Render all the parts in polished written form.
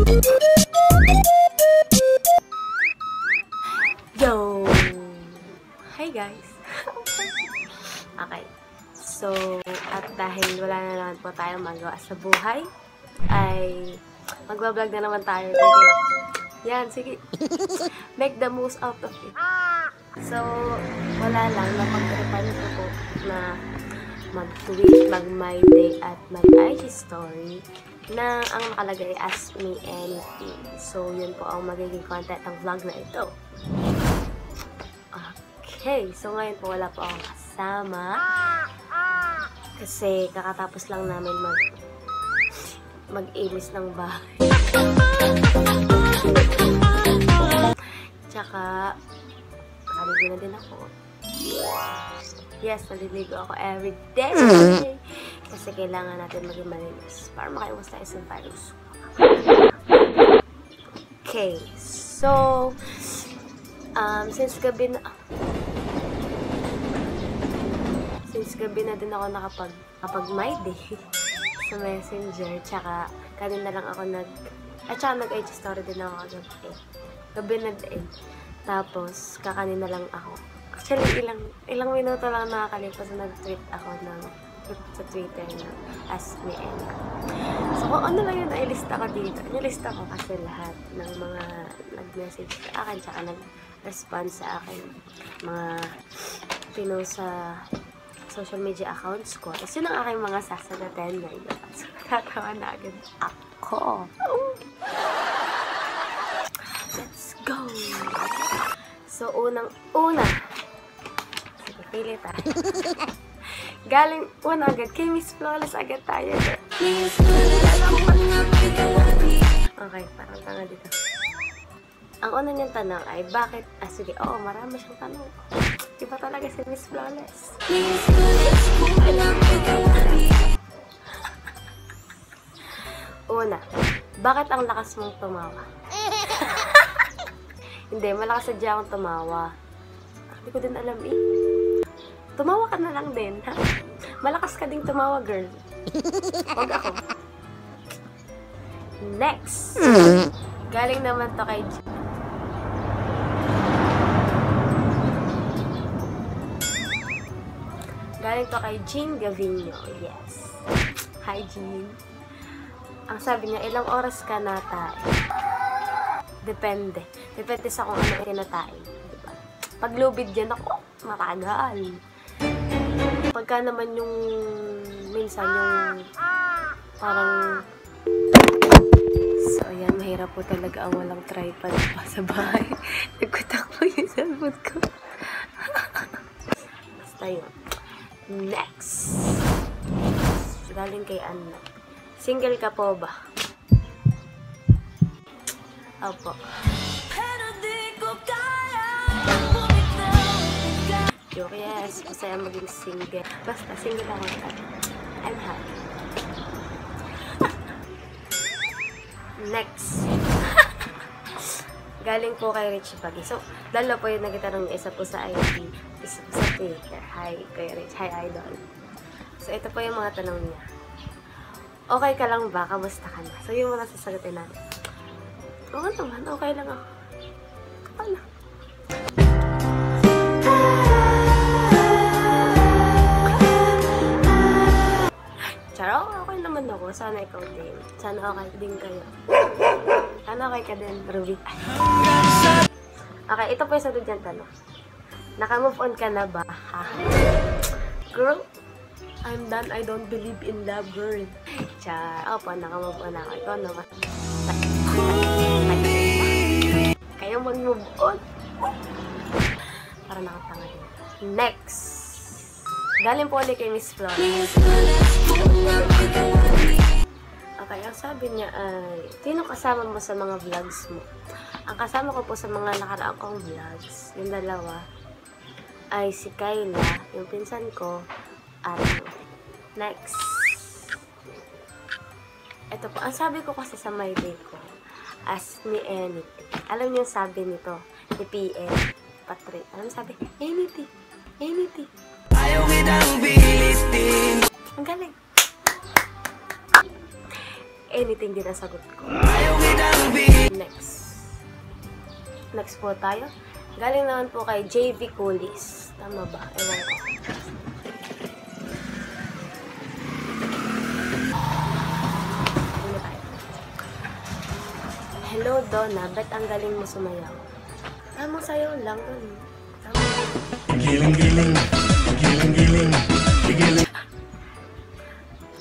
Yo! Hi guys! Okay. So, at dahil wala na naman po tayong magawa sa buhay, ay magbablog na naman tayo. Sige. Yan, sige. Make the most out of it. So, wala lang. Napag-tripan ko po na mag-tweet, mag-my day, at mag-IG story na ang nakalagay Ask Me Anything. So, yun po ang magiging content ng vlog na ito. Okay. So, ngayon po wala po akong kasama. Kasi kakatapos lang namin mag-imis ng bahay. Tsaka, nakaligo na din ako. Yes, naliligo ako everyday. Kasi kailangan natin maging malinis para makaiwas tayo sa virus. Okay, so, since gabi na din ako nakapag-my day sa Messenger, tsaka kanina lang ako nag-IG story din ako gabi na din. Tapos, kakanina lang ako. Actually, ilang minuto lang nakakalipas na nag-tweet ako sa Twitter na Ask Me Anything. So, kung ano lang yun, nilista ko dito. Nilista ko kasi lahat ng mga nag-message sa akin, tsaka nag-respond sa akin. Mga pinost sa social media accounts ko. Tapos yun ang aking mga sasagutin na iba. So, natatawa na agad ako. Let's go! So, unang-una. Sige, pili tayo. Galing, una agad, kay Miss Flawless agad tayo. Okay, parang tanga dito. Ang una niyang tanong ay, bakit? Sige, marami siyang tanong. Iba talaga si Miss Flawless. Una, bakit ang lakas mong tumawa? Hindi, malakas sadya akong tumawa. Hindi ko din alam Tumawa ka na lang din, ha? Malakas ka ding tumawa, girl. Huwag ako. Next! Galing naman to kay Jean Gavino. Yes. Hi, Jean. Ang sabi niya, ilang oras ka natae? Depende. Depende sa kung ano kinatae. Diba? Pag lubid yan ako, matagal. Pagka naman yung minsan yung parang so ayan, mahirap po talaga ang walang tripod pa sa bahay. Nagkutakbo yung cellphone ko. Basta yun. Next. Galing kay Anna. Single ka po ba? Opo. Joke, yes. Masaya maging single. Basta, single ako. I'm happy. Next. Galing po kay Richie Pagi. So, dalawa po yung nagtanong niya. Isa po sa ID, isa po sa Twitter. Hi, kay Rich. Hi, Idol. So, ito po yung mga tanong niya. Okay ka lang ba? Kamusta ka na? So, yung mga sasagutin natin. Oo naman, okay lang ako. Ano? Charo, okay naman ako. Sana ikaw din. Sana okay din kayo. Sana okay ka din, Ruby. Okay, ito po yung sagot dyan tanong. Naka-move on ka na ba? Ha? Girl, I'm done. I don't believe in love, girl. Char. Opo, naka-move on ako. Ikaw naman. Kayo mag-move on. Para nakatanga din. Next. Galing po ulit kay Miss Flawless. Okay, ang sabi niya ay, sino kasama mo sa mga vlogs mo? Ang kasama ko po sa mga nakaraang kong vlogs, yung dalawa, ay si Kayla, yung pinsan ko, at next. Ito po, ang sabi ko kasi sa my day ko, Ask Me Anything. Alam niyo yung sabi nito, ni PM, Patrick. Alam niyo sabi, anything, anything. Ayaw kitang bilitin. Ang galing. Anything din ang sagot ko. Ayaw kitang Next po tayo. Galing naman po kay JV Coolies. Tama ba? Ewan ko. Hello, Donna. Bet ang galing mo sumayaw. Tamang sayaw lang. Giling-giling. Giling-giling. Giling.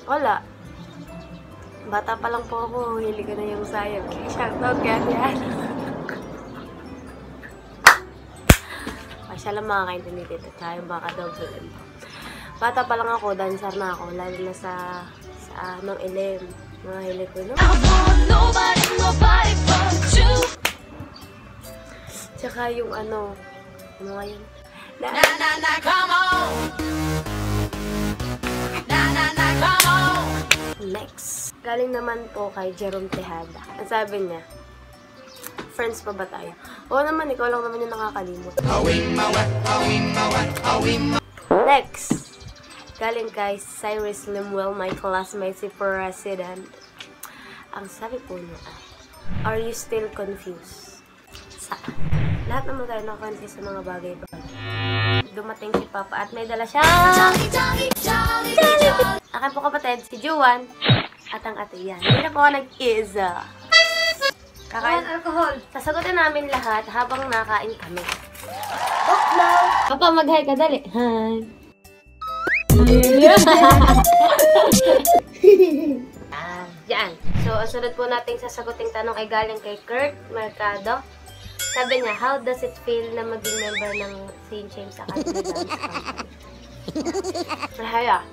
Wala. Bata pa lang po ako. Hili ko na yung sayaw. Shoutout kaya yan. Siya lang makakaintindi dito. Tsaka yung baka double M. Bata pa lang ako. Dancer na ako. Lalo na sa anong LM. Mga hili ko, no? Tsaka yung ano yun? Come on! Come on! Next. Galing naman po kay Jerome Tejada. Ang sabi niya, friends pa ba tayo? Oo naman, ikaw lang naman yung nakakalimot. Next. Galing kay Cyrus Limwell, my classmate, si President. Ang sabi po niya, are you still confused? Lahat naman tayo na-confused sa mga bagay-bagay. Dumating si Papa at may dala siya. Akin po kapatid, si Juan at ang ate yan. Hindi na po ako nag-isa. Kakain alcohol. Sasagutin namin lahat habang nakain kami. Papa, mag-hi ka dali. Hi. Yan. So, ang sunod po nating sasaguting tanong ay galing kay Kurt Mercado. Sabi niya, how does it feel na maging member ng St. James Academy Dance Company? Masaya.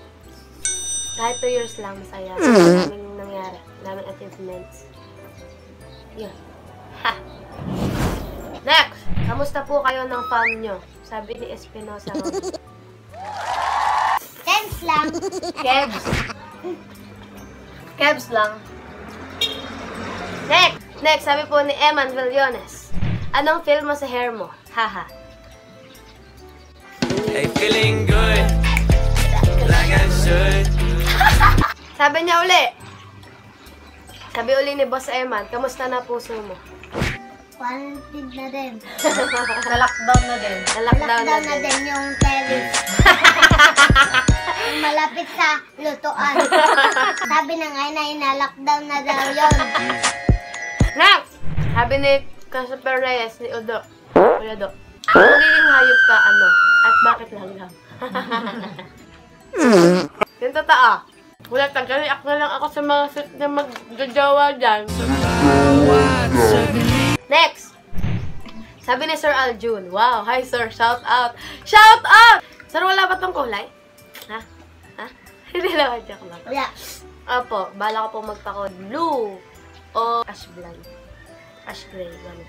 Kahit 2 years lang, masaya. Daming nangyari. Daming achievements. Yun. Ha! Next! Kamusta po kayo ng fam nyo? Sabi ni Espinosa Ron. Kebs lang. Kebs. Kebs lang. Next, sabi po ni Eman Villones. Anong feel mo sa hair mo? Haha. Hey, feeling good. Like I should. Sabi niya uli. Sabi uli ni Boss Eman, kamusta na puso mo? Quarantine na din. Na-lockdown na din. Na-lockdown na din yung terrace. Malapit sa lutuan. Sabi na nga na-lockdown na daw yun. Next! Sabi ni Casper Reyes ni Udo. Kuya Do. Kung magiging hayop ka, ano? At bakit lang? Yung totoo. Wala tagaliak na lang ako sa mga set na magjajawa dyan. Next! Sabi ni Sir Aljun. Wow, hi sir, shout out! Shout out! Sir, wala ba tong kulay? Ha? Ha? Hindi lang, joke lang. Wala. Opo, bala ko po magpa-code blue o ash blonde. Ash gray, gano'n.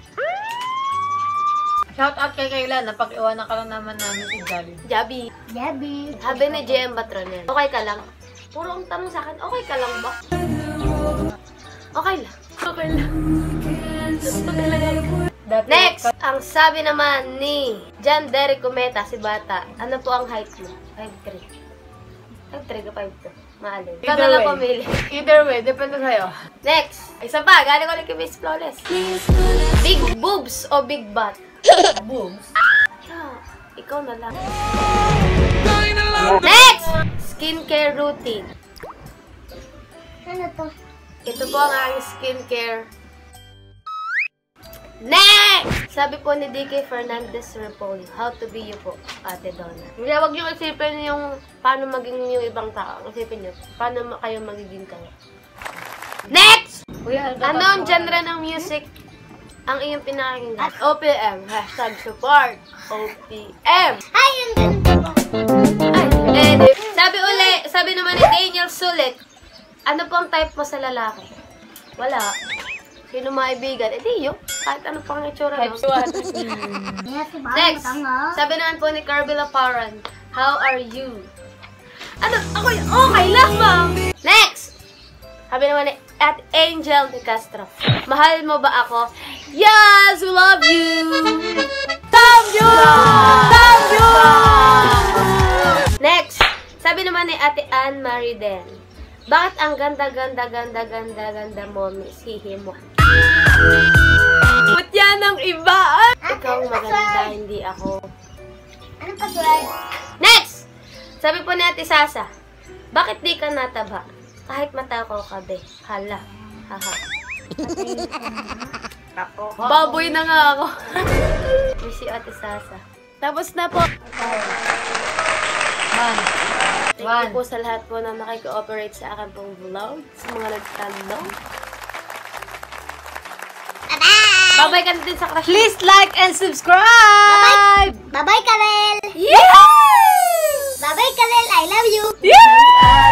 Shout out kay Kayla, napag-iwanan ka lang naman namin si Jolly. Jabi. Debbie. Sabi ni JM Batronel. Okay ka lang? Puro ang tanong sa akin, okay ka lang ba? Okay lang. Okay lang. Next! Ang sabi naman ni John Derek Cometa, si Bata. Ano po ang height mo? 5'3". 5'3 ka 5'2". Maalin. Ikaw na lang pumili. Either way, depende sa'yo. Next! Isa pa, galing ulit kay Miss Flawless. Big boobs o big butt? Boobs. Yeah, ikaw na lang. Next! Skincare routine. Ano to? Ito po ang aking skincare. Next! Sabi po ni DK Fernandez Repolyo, how to be you po, Ate Donna. Hindi, wag niyo isipin yung paano maging yung ibang tao. Isipin niyo, paano kayo magiging kayo. Next! Ano ang genre ng music ang iyong pinakinggan? OPM, hashtag support, OPM. Ay, yung ganito po. Ay, sabi naman ni Daniel Sulit, ano po ang type mo sa lalaki? Wala. Sino maibigan? Di yun. Kahit ano pang itsura, no? Yes, si Mama. Next, Tanga. sabi naman po ni Carvilla Paran, how are you? Ano? Ako okay lang, ma'am. Next, sabi naman ni at Angel de Castro, mahal mo ba ako? Yes, we love you! Love you! Love you! Next, sabi naman ni Ate Anne Marie Den, bakit ang ganda mo, Miss Hihi mo? Ba't yan ang iba? Ikaw Ano maganda, password? hindi ako. Ano password? Next! Sabi po ni Ate Sasa, bakit di ka nataba? Kahit matakaw ka, be. Hala. Haha. Baboy na nga ako. Miss you, Ate Sasa. Tapos na po. Thank you po sa lahat po na nakikooperate sa akin pong vlog. Sa mga nagtanong. Babay ka na din sa crush. Please like and subscribe! Bye-bye, Karel! Yay! Bye-bye, Karel! I love you! Yay!